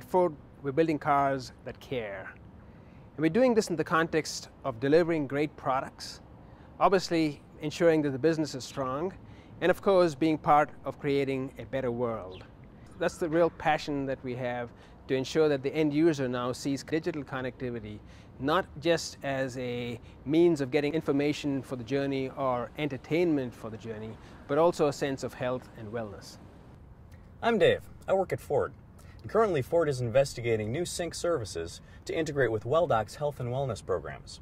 Ford, we're building cars that care. And we're doing this in the context of delivering great products, obviously ensuring that the business is strong, and of course being part of creating a better world. That's the real passion that we have, to ensure that the end user now sees digital connectivity not just as a means of getting information for the journey or entertainment for the journey, but also a sense of health and wellness. I'm Dave. I work at Ford. And currently, Ford is investigating new sync services to integrate with WellDoc's health and wellness programs.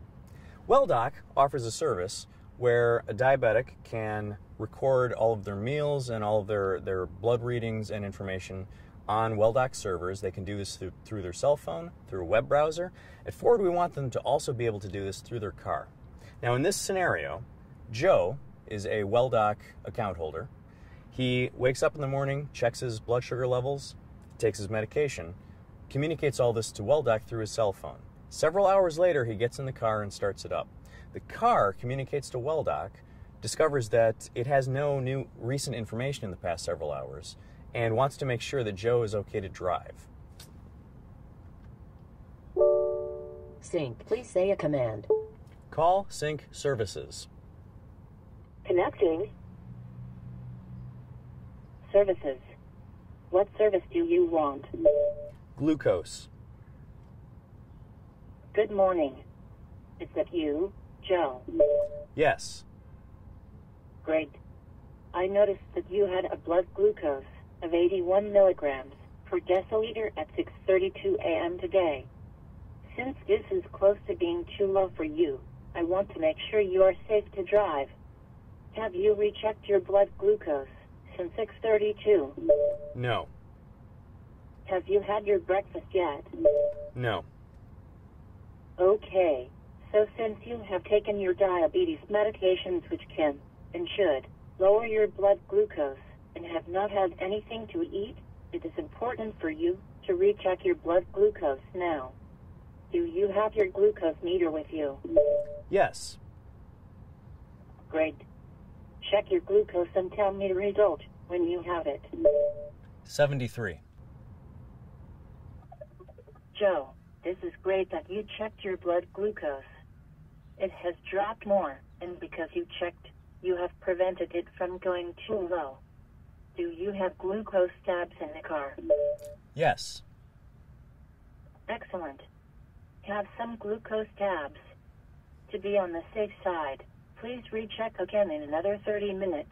WellDoc offers a service where a diabetic can record all of their meals and all of their blood readings and information on WellDoc servers. They can do this through their cell phone, through a web browser. At Ford, we want them to also be able to do this through their car. Now, in this scenario, Joe is a WellDoc account holder. He wakes up in the morning, checks his blood sugar levels, takes his medication, communicates all this to WellDoc through his cell phone. Several hours later, he gets in the car and starts it up. The car communicates to WellDoc, discovers that it has no new recent information in the past several hours, and wants to make sure that Joe is okay to drive. Sync. Please say a command. Call Sync Services. Connecting. Services. What service do you want? Glucose. Good morning. Is that you, Joe? Yes. Great. I noticed that you had a blood glucose of 81 milligrams per deciliter at 6:32 a.m. today. Since this is close to being too low for you, I want to make sure you are safe to drive. Have you rechecked your blood glucose since 6:32? No. Have you had your breakfast yet? No. Okay. So since you have taken your diabetes medications, which can and should lower your blood glucose, and have not had anything to eat, it is important for you to recheck your blood glucose now. Do you have your glucose meter with you? Yes. Great. Check your glucose and tell me the result when you have it. 73. Joe, this is great that you checked your blood glucose. It has dropped more, and because you checked, you have prevented it from going too low. Do you have glucose tabs in the car? Yes. Excellent. Have some glucose tabs. To be on the safe side, please recheck again in another 30 minutes.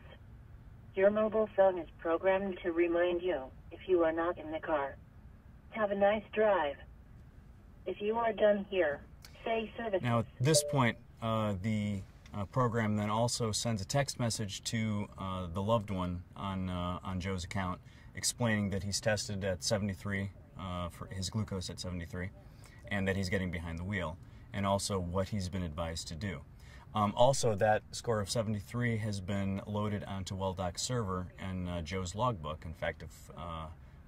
Your mobile phone is programmed to remind you if you are not in the car. Have a nice drive. If you are done here, say service. Now, at this point, the program then also sends a text message to the loved one on Joe's account, explaining that he's tested at 73, for his glucose at 73, and that he's getting behind the wheel, and also what he's been advised to do. Also, that score of 73 has been loaded onto WellDoc's server and Joe's logbook. In fact, if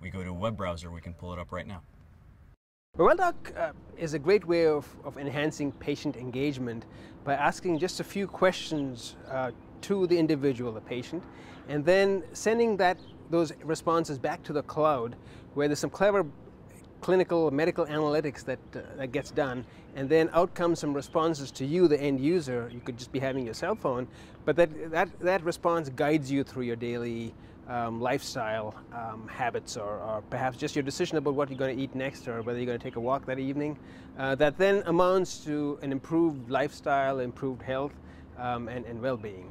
we go to a web browser, we can pull it up right now. WellDoc is a great way of enhancing patient engagement by asking just a few questions to the individual, the patient, and then sending those responses back to the cloud, where there's some clever clinical medical analytics that gets done, and then out comes some responses to you, the end user. You could just be having your cell phone, but that response guides you through your daily lifestyle habits, or perhaps just your decision about what you're going to eat next, or whether you're going to take a walk that evening. That then amounts to an improved lifestyle, improved health, and well-being.